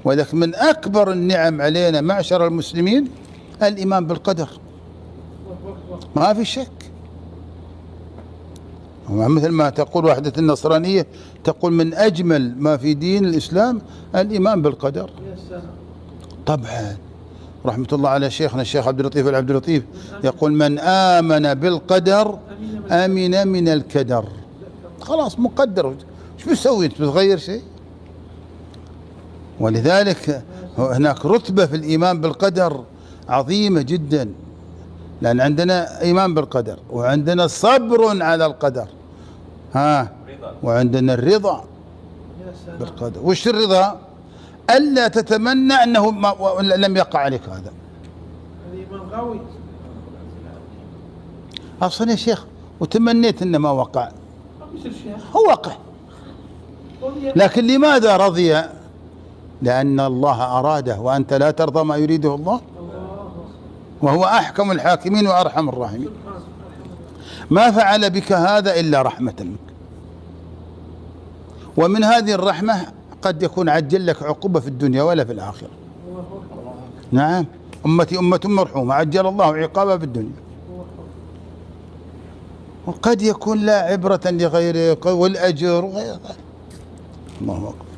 ولكن من أكبر النعم علينا معشر المسلمين الإيمان بالقدر، ما في شك. مثل ما تقول وحدة النصرانية، تقول من أجمل ما في دين الإسلام الإيمان بالقدر. طبعا رحمة الله على شيخنا الشيخ عبد اللطيف العبد اللطيف يقول من آمن بالقدر أمن من الكدر. خلاص مقدر، ايش بتسوي؟ بتغير شيء؟ ولذلك هناك رتبة في الإيمان بالقدر عظيمة جدا، لأن عندنا إيمان بالقدر وعندنا صبر على القدر، وعندنا الرضا بالقدر. وش الرضا؟ ألا تتمنى أنه لم يقع عليك هذا. أصلا يا شيخ وتمنيت أنه ما وقع، هو وقع، لكن لماذا رضي؟ لأن الله أراده، وأنت لا ترضى ما يريده الله، وهو أحكم الحاكمين وأرحم الراحمين. ما فعل بك هذا إلا رحمة منك، ومن هذه الرحمة قد يكون عجل لك عقوبة في الدنيا ولا في الآخرة. نعم، أمتي أمة مرحومة عجل الله عقابها في الدنيا، وقد يكون لا عبرة لغيرك والأجر وغير ذلك. الله أكبر.